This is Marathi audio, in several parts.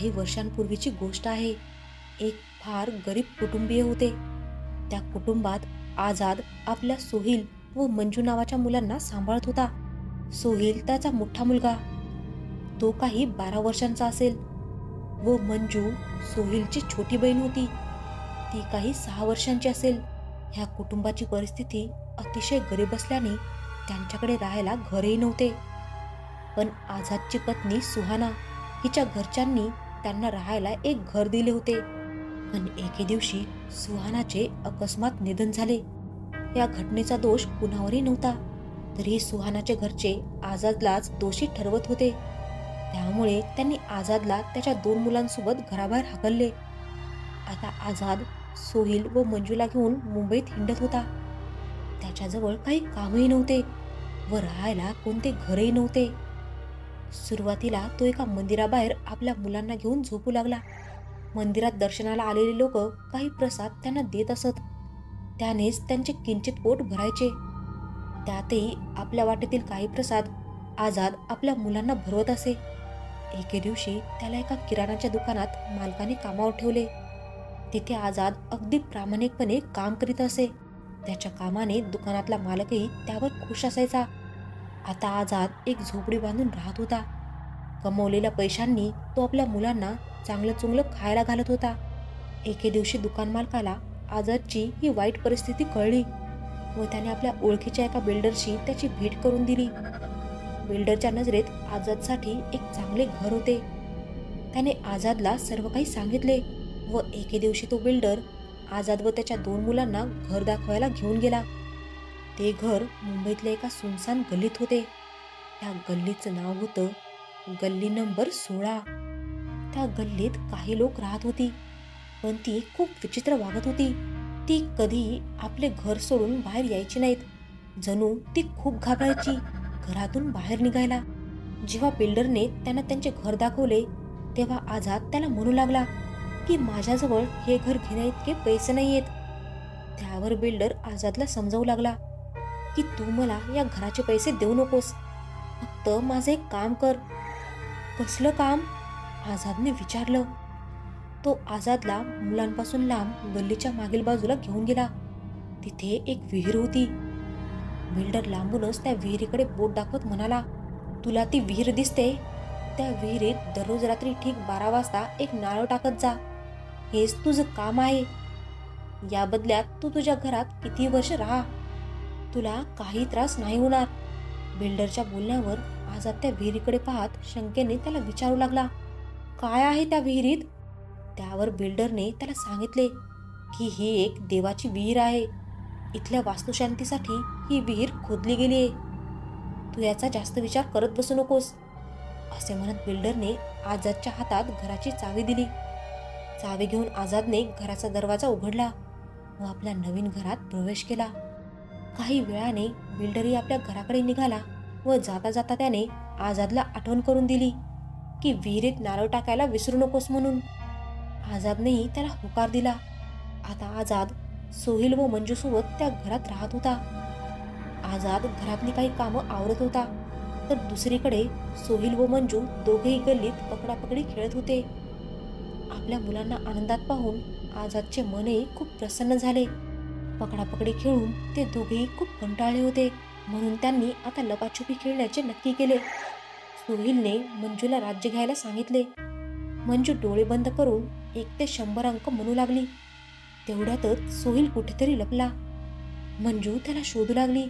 काही वर्षांपूर्वीची गोष्ट आहे. एक फार गरीब कुटुंबीय होते. त्या कुटुंबात आझाद आपल्या सोहिल व मंजू नावाच्या मुलांना सांभाळत होता. सोहिल त्याचा मोठा मुलगा, तो काही 12 वर्षांचा असेल, व मंजू सोहिलची छोटी बहीण होती, ती काही 6 वर्षांची असेल. ह्या कुटुंबाची परिस्थिती अतिशय गरीब असल्याने त्यांच्याकडे राहायला घरही नव्हते. पण आझादची पत्नी सुहाना हिच्या घरच्यांनी त्यांना राहायला एक घर दिले होते. पण एके दिवशी सुहानाचे अकस्मात निधन झाले. या घटनेचा दोष कुणावरही नव्हता, तरीही सुहानाचे घरचे आझादलाच दोषी ठरवत होते. त्यामुळे त्यांनी आझादला त्याच्या 2 मुलांसोबत घराबाहेर हाकलले. आता आझाद सोहिल व मंजूला घेऊन मुंबईत हिंडत होता. त्याच्याजवळ काही कामही नव्हते व राहायला कोणते घरही नव्हते. सुरुवातीला तो एका मंदिराबाहेर आपल्या मुलांना घेऊन झोपू लागला. मंदिरात दर्शनाला आलेले लोक काही प्रसाद त्यांना देत असत. त्यानेच त्यांचे किंचित पोट भरायचे. त्यातही आपल्या वाटेतील काही प्रसाद आझाद आपल्या मुलांना भरवत असे. एके दिवशी त्याला एका किराणाच्या दुकानात मालकाने कामावर ठेवले. तिथे आझाद अगदी प्रामाणिकपणे काम करीत असे. त्याच्या कामाने दुकानातला मालकही त्यावर खुश असायचा. आता आझाद एक झोपडी बांधून राहत होता. कमवलेल्या पैशांनी तो आपल्या मुलांना चांगलं चुंगलं खायला घालत होता. एके दिवशी दुकान मालकाला आझादची ही वाईट परिस्थिती कळली व त्याने आपल्या ओळखीच्या एका बिल्डरशी त्याची भेट करून दिली. बिल्डरच्या नजरेत आझादसाठी एक चांगले घर होते. त्याने आझादला सर्व काही सांगितले व एके दिवशी तो बिल्डर आझाद व त्याच्या 2 मुलांना घर दाखवायला घेऊन गेला. ते घर मुंबईतल्या एका सुनसान गल्लीत होते. त्या गल्लीचं नाव होतं गल्ली नंबर 16. त्या गल्लीत काही लोक राहत होती, पण ती खूप विचित्र वागत होती. ती कधी आपले घर सोडून बाहेर यायची नाहीत. जणू ती खूप घाबरायची घरातून बाहेर निघायला. जेव्हा बिल्डरने त्यांना त्यांचे घर दाखवले तेव्हा आझाद त्याला म्हणू लागला की माझ्याजवळ हे घर घेण्या इतके पैसे नाहीयेत. त्यावर बिल्डर आझादला समजावू लागला की तू मला या घराचे पैसे देऊ नकोस, फक्त माझे एक काम कर. कसलं काम? आझादने विचारलं. तो आझादला मुलांपासून लांब गल्लीच्या मागील बाजूला घेऊन गेला. तिथे एक विहीर होती. बिल्डर लांबूनच त्या विहिरीकडे बोट दाखवत म्हणाला, तुला ती विहीर दिसते? त्या विहिरीत दररोज रात्री ठीक 12 वाजता एक नारळ टाकत जा. हेच तुझं काम आहे. या बदल्यात तू तुझ्या घरात किती वर्ष राहा, तुला काही त्रास नाही होणार. बिल्डरच्या बोलण्यावर आझाद त्या विहिरीकडे पाहत शंकेने त्याला विचारू लागला, काय आहे त्या विहिरीत? त्यावर बिल्डरने त्याला सांगितले की ही एक देवाची विहीर आहे. इथल्या वास्तुशांतीसाठी ही विहीर खोदली गेली आहे. तू याचा जास्त विचार करत बसू नकोस. असे म्हणत बिल्डरने आझादच्या हातात घराची चावी दिली. चावी घेऊन आझादने घराचा दरवाजा उघडला व आपल्या नवीन घरात प्रवेश केला. काही वेळाने बिल्डरही आपल्या घराकडे निघाला व जाता जाता त्याने आझादला आठवण करून दिली की विहिरीत नारळ टाकायला विसरू नकोस म्हणून. आझादनेही त्याला होकार दिला. आता आझाद सोहिल व मंजूसोबत त्या घरात राहत होता. आझाद घरातली काही कामं आवरत होता, तर दुसरीकडे सोहिल व मंजू दोघेही गल्लीत पकडापकडी खेळत होते. आपल्या मुलांना आनंदात पाहून आझादचे मनही खूप प्रसन्न झाले. पकडापकडी खेळून ते दोघेही खूप कंटाळले होते, म्हणून त्यांनी आता लपाछुपी खेळण्याचे नक्की केले. सोहिलने मंजूला राज्य घ्यायला सांगितले. मंजू डोळे बंद करून 1 ते 100 अंक म्हणू लागली. तेवढ्यातच सोहिल कुठेतरी लपला. मंजू त्याला शोधू लागली.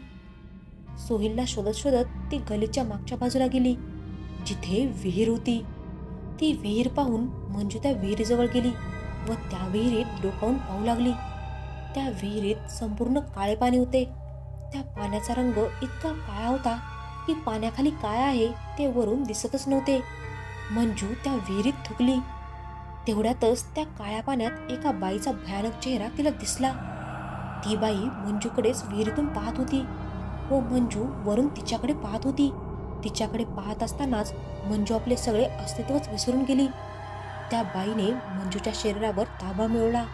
सोहिलला शोधत शोधत ती गलीच्या मागच्या बाजूला गेली, जिथे विहीर होती. ती विहीर पाहून मंजू त्या विहिरीजवळ गेली व त्या विहिरीत डोकावून पाहू लागली. त्या विहिरीत संपूर्ण काळे पाणी होते. त्या पाण्याचा रंग इतका काळा होता की पाण्याखाली काय आहे ते वरून दिसतच नव्हते. मंजू त्या विहिरीत थुकली. तेवढ्यातच त्या काळ्या पाण्यात एका बाईचा भयानक चेहरा तिला दिसला. ती बाई मंजूकडेच विहिरीतून पाहत होती व मंजू वरून तिच्याकडे पाहत होती. तिच्याकडे पाहत असतानाच मंजू आपले सगळे अस्तित्वच विसरून गेली. त्या बाईने मंजूच्या शरीरावर ताबा मिळवला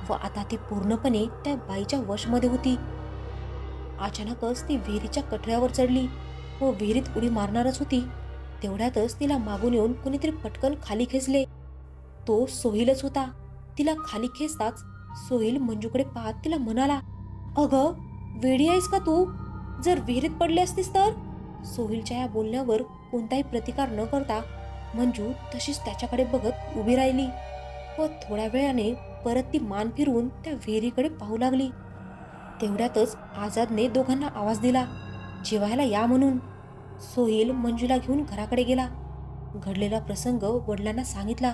व आता ती पूर्णपणे त्या बाईच्या वशमध्ये होती. अचानकच ती विहिरीच्या कठड्यावर चढली व विहिरीत उडी मारणारच होती तेवढ्यातच तिला मागून येऊन कोणीतरी पटकन खाली खेचले. तो सोहिलच होता. तिला खाली खेचताच सोहिल मंजूकडे पाहत तिला म्हणाला, "अगं, वेडी आहेस का तू? जर विहिरीत पडली असतीस तर?" सोहिलच्या या बोलण्यावर कोणताही प्रतिकार न करता मंजू तशीच त्याच्याकडे बघत उभी राहिली व थोड्या वेळाने परत ती मान फिरवून त्या विहिरीकडे पाहू लागली. तेवढ्यातच आझादने दोघांना आवाज दिला, "जेवायला या" म्हणून. सोहिल मंजूला घेऊन घराकडे गेला. घडलेला प्रसंग वडिलांना सांगितला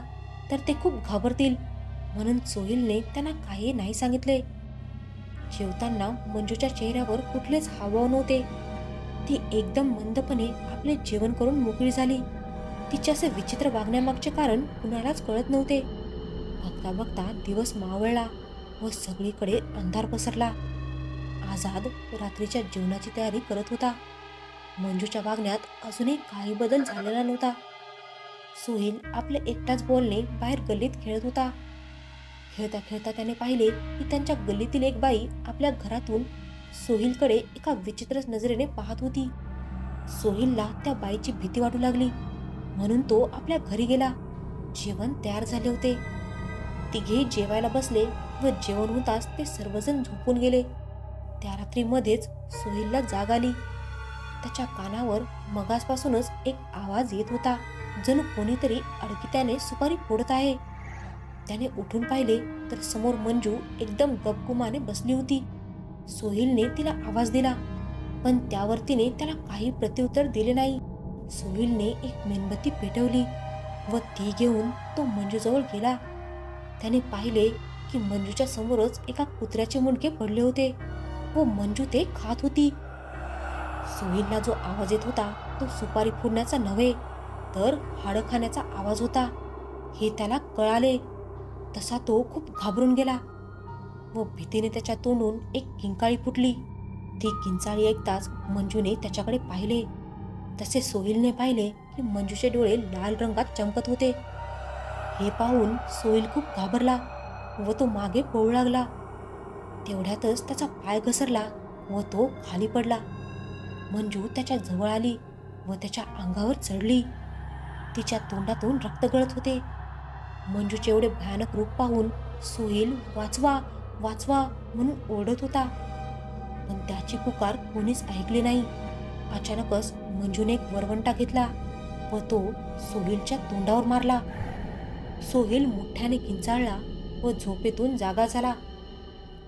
तर ते खूप घाबरतील, म्हणून सोहिलने त्यांना काही नाही सांगितले. जेवताना मंजूच्या चेहऱ्यावर कुठलेच हावभाव नव्हते. ती एकदम मंदपणे आपले जेवण करून मोकळी झाली. तिच्या असे विचित्र वागण्यामागचे कारण कुणालाच कळत नव्हते. बघता बघता दिवस मावळला व सगळीकडे अंधार पसरला. आझाद रात्रीच्या जेवणाची तयारी करत होता. मंजूच्या वागण्यात अजूनही काही बदल झालेला नव्हता. सोहिल आपले एकटाच बॉलने बाहेर गल्लीत खेळत होता. खेळता खेळता त्याने पाहिले की त्यांच्या गल्लीतील एक बाई आपल्या घरातून सोहिलकडे एका विचित्र नजरेने पाहत होती. सोहिलला त्या बाईची भीती वाटू लागली, म्हणून तो आपल्या घरी गेला. जेवण तयार झाले होते. तिघे जेवायला बसले व जेवण होताच ते सर्वजण झोपून गेले. त्या रात्री मध्येच सोहिलला जाग आली. त्याच्या कानावर मगासपासूनच एक आवाज येत होता, जणू कोणीतरी अडकित्याने सुपारी फोडत आहे. त्याने उठून पाहिले तर समोर मंजू एकदम गपगुमाने बसली होती. सोहिलने तिला आवाज दिला, पण त्यावर तिने त्याला काही प्रत्युत्तर दिले नाही. सोहिलने एक मेणबत्ती पेटवली व ती घेऊन तो मंजूजवळ गेला. त्याने पाहिले की मंजूच्या समोरच एका कुत्र्याचे मुंडके पडले होते व मंजू ते खात होती. सोहिलला जो आवाज येत होता तो सुपारी फोडण्याचा नव्हे तर हाडं खाण्याचा आवाज होता हे त्याला कळाले. तसा तो खूप घाबरून गेला व भीतीने त्याच्या तोंडून एक किंकाळी फुटली. ती किंचाळी ऐकताच मंजूने त्याच्याकडे पाहिले. तसे सोहिलने पाहिले की मंजूचे डोळे लाल रंगात चमकत होते. हे पाहून सोहिल खूप घाबरला व तो मागे पळू लागला. तेवढ्यातच त्याचा पाय घसरला व तो खाली पडला. मंजू त्याच्या जवळ आली व त्याच्या अंगावर चढली. तिच्या तोंडातून रक्त गळत होते. मंजूचे एवढे भयानक रूप पाहून सोहिल वाचवा वाचवा म्हणून ओरडत होता, पण त्याची पुकार कोणीच ऐकली नाही. अचानकच मंजूने एक वरवंटा घेतला व तो सोहिलच्या तोंडावर मारला. सोहिल मोठ्याने किंचाळला व झोपेतून जागा झाला.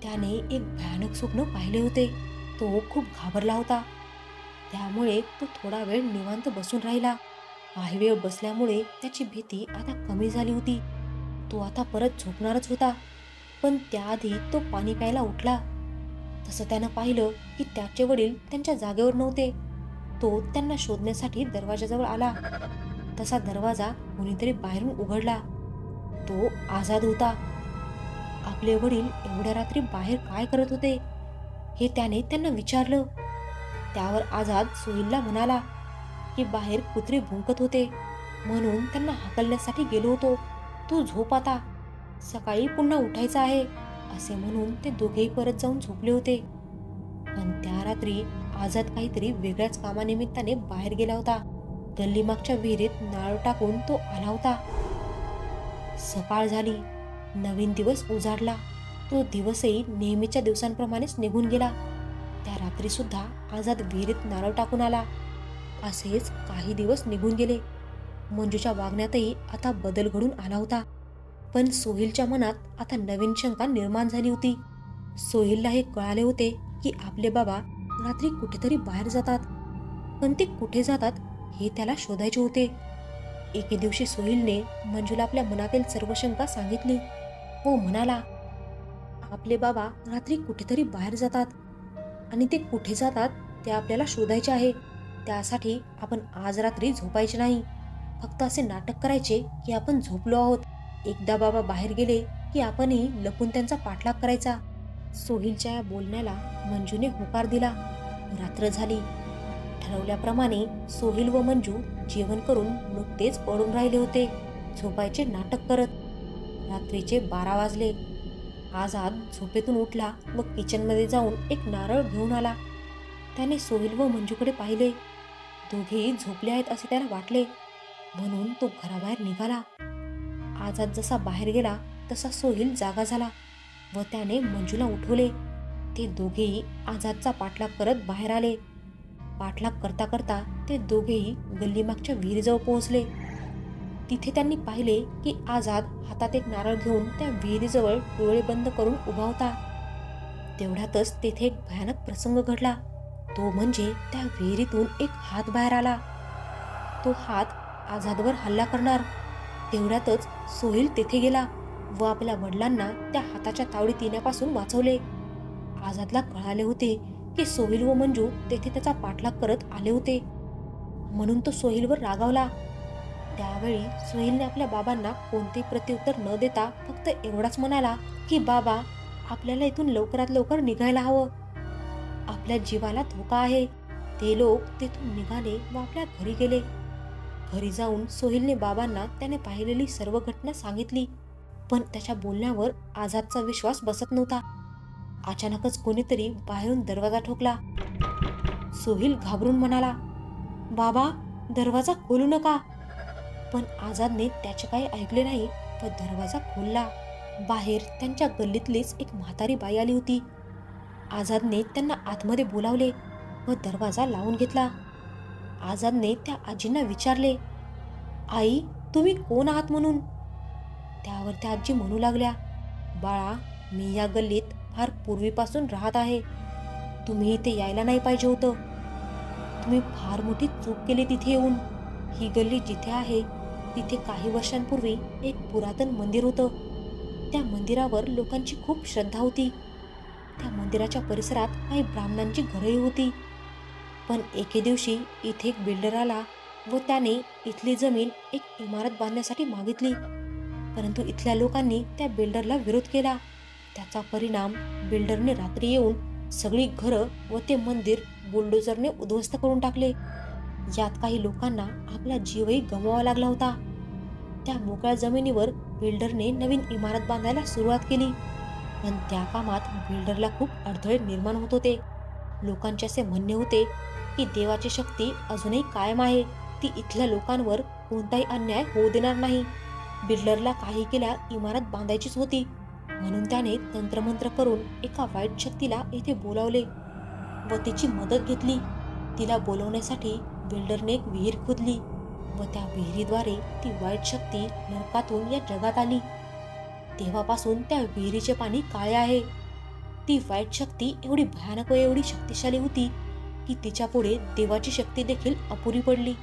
त्याने एक भयानक स्वप्न पाहिले होते. तो खूप घाबरला होता. त्यामुळे तो थोडा वेळ निवांत बसून राहिला. काही वेळ बसल्यामुळे त्याची भीती आता कमी झाली होती. तो आता परत झोपणारच होता, पण त्याआधी तो पाणी प्यायला उठला. तसं त्यानं पाहिलं की त्याचे वडील त्यांच्या जागेवर नव्हते. तो त्यांना शोधण्यासाठी दरवाजाजवळ आला. तसा दरवाजा कोणीतरी बाहेरून उघडला. तो आझाद होता. आपले वडील एवढ्या रात्री बाहेर काय करत होते हे त्याने त्यांना विचारलं. त्यावर आझाद सोहिलला म्हणाला की बाहेर कुत्रे भुंकत होते म्हणून त्यांना हाकलण्यासाठी गेलो होतो. तू झोप आता, सकाळी पुन्हा उठायचं आहे असे म्हणून ते दोघेही परत जाऊन झोपले होते. पण त्या रात्री आझाद काहीतरी वेगळ्याच कामानिमित्ताने बाहेर गेला होता. गल्लीमागच्या विहिरीत नारळ टाकून तो आला होता. सकाळ झाली. नवीन दिवस उजाडला. तो दिवसही नेहमीच्या दिवसांप्रमाणेच निघून गेला. त्या रात्री सुद्धा आझाद विहिरीत नारळ टाकून आला. असेच काही दिवस निघून गेले. मंजूच्या वागण्यातही आता बदल घडून आला होता. पण सोहिलच्या मनात आता नवीन शंका निर्माण झाली होती. सोहिलला हे कळाले होते की आपले बाबा रात्री कुठेतरी बाहेर जातात, पण ते कुठे जातात हे त्याला शोधायचे होते. एके दिवशी सोहिलने मंजूला आपल्या मनातील सर्व शंका सांगितली व म्हणाला, आपले बाबा रात्री कुठेतरी बाहेर जातात आणि ते कुठे जातात ते आपल्याला शोधायचे आहे. त्यासाठी आपण आज रात्री झोपायचे नाही. फक्त असे नाटक करायचे की आपण झोपलो आहोत. एकदा बाबा बाहेर गेले की आपणही लपून त्यांचा पाठलाग करायचा. सोहिलच्या या बोलण्याला मंजूने होकार दिला. रात्र झाली. ठरवल्याप्रमाणे सोहिल व मंजू जेवण करून नुकतेच पडून राहिले होते, झोपायचे नाटक करत. रात्रीचे 12 वाजले. आझाद झोपेतून उठला व किचनमध्ये जाऊन एक नारळ घेऊन आला. त्याने सोहिल व मंजूकडे पाहिले. दोघेही झोपले आहेत असे त्याला वाटले, म्हणून तो घराबाहेर निघाला. आझाद जसा बाहेर गेला तसा सोहेल जागा झाला व त्याने मंजूला उठवले. ते दोघेही आझादचा पाठलाग करत बाहेर आले. पाठलाग करता करता ते दोघेही गल्लीमागच्या विहिरीजवळ पोहोचले. तिथे त्यांनी पाहिले की आझाद हातात एक नारळ घेऊन त्या विहिरीजवळ डोळे बंद करून उभा होता. तेवढ्यातच तेथे एक भयानक प्रसंग घडला. तो म्हणजे त्या विहिरीतून एक हात बाहेर आला. तो हात आझादवर हल्ला करणार. तेवढ्यातच सोहेल तेथे गेला व आपल्या वडिलांना त्या हाताच्या तावडीत येण्यापासून वाचवले. आझादला कळाले होते की सोहेल व मंजू तेथे त्याचा पाठलाग करत आले होते, म्हणून तो सोहेलवर रागावला. त्यावेळी सोहेलने आपल्या बाबांना कोणतेही प्रत्युत्तर न देता फक्त एवढाच म्हणाला की बाबा, आपल्याला इथून लवकरात लवकर निघायला हवं. आपल्या जीवाला धोका आहे. ते लोक तिथून निघाले व आपल्या घरी गेले. घरी जाऊन सोहेलने बाबांना त्याने पाहिलेली सर्व घटना सांगितली, पण त्याच्या बोलण्यावर आझादचा विश्वास बसत नव्हता. अचानकच कोणीतरी बाहेरून दरवाजा ठोकला. सोहेल घाबरून म्हणाला, बाबा, दरवाजा खोलू नका. पण आझादने त्याचे काही ऐकले नाही व दरवाजा खोलला. बाहेर त्यांच्या गल्लीतलीच एक म्हातारी बाई आली होती. आझादने त्यांना आतमध्ये बोलावले व दरवाजा लावून घेतला. आझादने त्या आजींना विचारले, आई, तुम्ही कोण आहात म्हणून? त्यावर त्या आजी म्हणू लागल्या, बाळा, मी या गल्लीत फार पूर्वीपासून राहत आहे. तुम्ही इथे यायला नाही पाहिजे होतं. तुम्ही फार मोठी चूक केली तिथे येऊन. ही गल्ली जिथे आहे तिथे काही वर्षांपूर्वी एक पुरातन मंदिर होतं. त्या मंदिरावर लोकांची खूप श्रद्धा होती. त्या मंदिराच्या परिसरात काही ब्राह्मणांची घरही होती. पण एके दिवशी इथे एक बिल्डर आला व त्याने इथली जमीन एक इमारत बांधण्यासाठी मागितली. परंतु इथल्या लोकांनी त्या बिल्डरला विरोध केला. त्याचा परिणाम बिल्डरने रात्री येऊन सगळी घरं व ते मंदिर बुलडोझरने उद्ध्वस्त करून टाकले. यात काही लोकांना आपला जीवही गमवावा लागला होता. त्या मोकळ्या जमिनीवर बिल्डरने नवीन इमारत बांधायला सुरुवात केली, पण त्या कामात बिल्डरला खूप अडथळे निर्माण होत होते. लोकांचे असे म्हणणे होते की देवाची शक्ती अजूनही कायम आहे. ती इथल्या लोकांवर कोणताही अन्याय होऊ देणार नाही. बिल्डरला काही केल्या इमारत बांधायचीच होती, म्हणून त्याने तंत्रमंत्र करून एका वाईट शक्तीला येथे बोलावले व तिची मदत घेतली. तिला बोलवण्यासाठी बिल्डरने एक विहीर खोदली व त्या विहिरीद्वारे ती वाईट शक्ती नरकातून या जगात आली. तेव्हापासून त्या विहिरीचे पाणी काळे आहे. ती वाईट शक्ती एवढी भयानक व एवढी शक्तिशाली होती की तिच्या पुढे देवाची शक्ती देखील अपुरी पडली.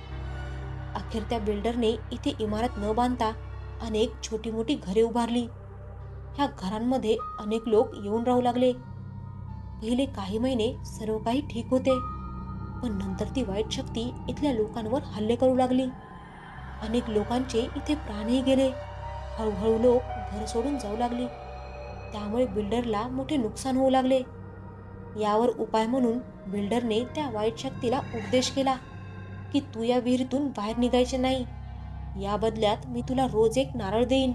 अखेर त्या बिल्डरने इथे इमारत न बांधता अनेक छोटी मोठी घरे उभारली. ह्या घरांमध्ये अनेक लोक येऊन राहू लागले. पहिले काही महिने सर्व काही ठीक होते, पण नंतर ती वाईट शक्ती इथल्या लोकांवर हल्ले करू लागली. अनेक लोकांचे इथे प्राणही गेले. हळूहळू लोक घर सोडून जाऊ लागली. त्यामुळे बिल्डरला मोठे नुकसान होऊ लागले. यावर उपाय म्हणून बिल्डरने त्या वाईट शक्तीला उपदेश केला की तू या विहिरीतून बाहेर निघायचे नाही. या बदल्यात मी तुला रोज एक नारळ देईन.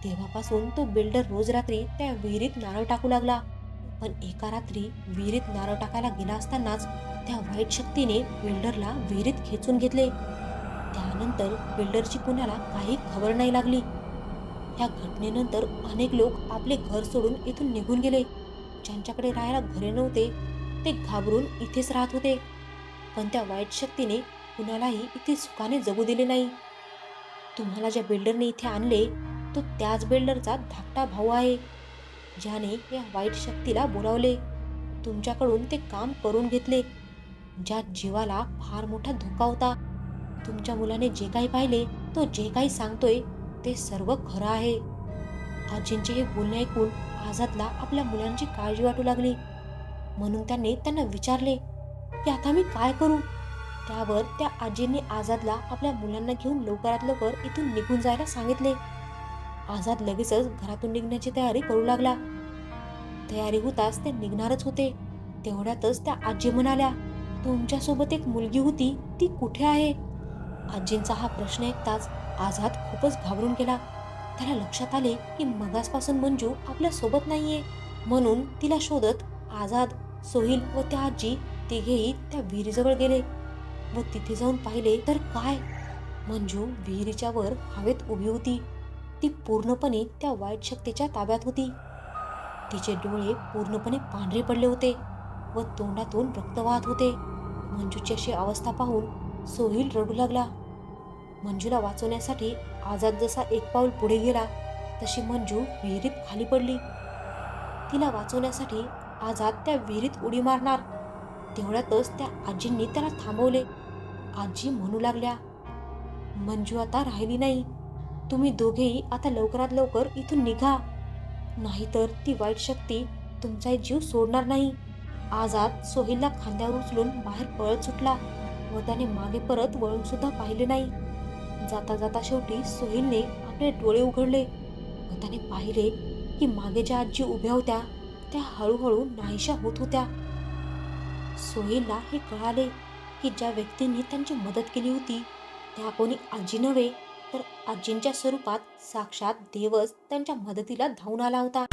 तेव्हापासून तो बिल्डर रोज रात्री त्या विहिरीत नारळ टाकू लागला. पण एका रात्री विहिरीत नारळ टाकायला गेला असतानाच त्या वाईट शक्तीने बिल्डरला विहिरीत खेचून घेतले. त्यानंतर बिल्डरची कुणाला काही खबर नाही लागली. या घटनेनंतर अनेक लोक आपले घर सोडून इथून निघून गेले. ज्यांच्याकडे राहायला घरे नव्हते ते घाबरून इथेच राहत होते. पण त्या वाईट शक्तीने कुणालाही इथे सुखाने जगू दिले नाही. तुम्हाला ज्या बिल्डरने इथे आणले तो त्याच बिल्डरचा धाकटा भाऊ आहे, ज्याने या वाईट शक्तीला बोलावले. तुमच्याकडून ते काम करून घेतले. ज्या जीवाला फार मोठा धोका होता. तुमच्या मुलाने जे काही पाहिले, तो जे काही सांगतोय ते सर्व खरं आहे. आजींचे हे बोलणे ऐकून आझादला आपल्या मुलांची काळजी वाटू लागली. म्हणून त्यांना विचारले की आता मी काय करू. त्यावर त्या आजींनी आझादला आपल्या मुलांना घेऊन लवकरात लवकर इथून निघून जायला सांगितले. आझाद लगेचच घरातून निघण्याची तयारी करू लागला. तयारी होताच ते निघणारच होते. तेवढ्यातच त्या आजी म्हणाल्या, तुमच्यासोबत एक मुलगी होती, ती कुठे आहे? आजींचा हा प्रश्न ऐकताच आझाद खूपच घाबरून गेला. त्याला लक्षात आले की मगासपासून मंजू आपल्या सोबत नाहीये. म्हणून तिला शोधत आझाद, सोहेल व त्या आजी तिघेही त्या विहिरीजवळ गेले. व तिथे जाऊन पाहिले तर काय, मंजू विहिरीच्या वर हवेत उभी होती. ती पूर्णपणे त्या वाईट शक्तीच्या ताब्यात होती. तिचे डोळे पूर्णपणे पांढरे पडले होते व तोंडातून रक्त वाहत होते. मंजूची अशी अवस्था पाहून सोहिल रडू लागला. मंजूला वाचवण्यासाठी आझाद जसा एक पाऊल पुढे गेला तशी मंजू विहिरीत खाली पडली. तिला वाचवण्यासाठी आझाद त्या विहिरीत उडी मारणार तेवढ्यातच त्या आजींनी त्याला थांबवले. आजी म्हणू लागल्या, मंजू आता राहिली नाही. तुम्ही दोघेही आता लवकरात लवकर इथून निघा, नाहीतर ती वाईट शक्ती तुमचा जीव सोडणार नाही. आझाद सोहिलला खांद्यावर उचलून बाहेर पळत सुटला व त्याने मागे परत वळून सुद्धा पाहिले नाही. जाता जाता शेवटी सोहिलने आपले डोळे उघडले व त्याने पाहिले की मागे ज्या आजी उभ्या होत्या त्या हळूहळू नाहीशा होत होत्या. सोहिलला हे कळाले की ज्या व्यक्तींनी त्यांची मदत केली होती त्या कोणी आजी नव्हे तर आजींच्या स्वरूपात साक्षात देवच त्यांच्या मदतीला धावून आला होता.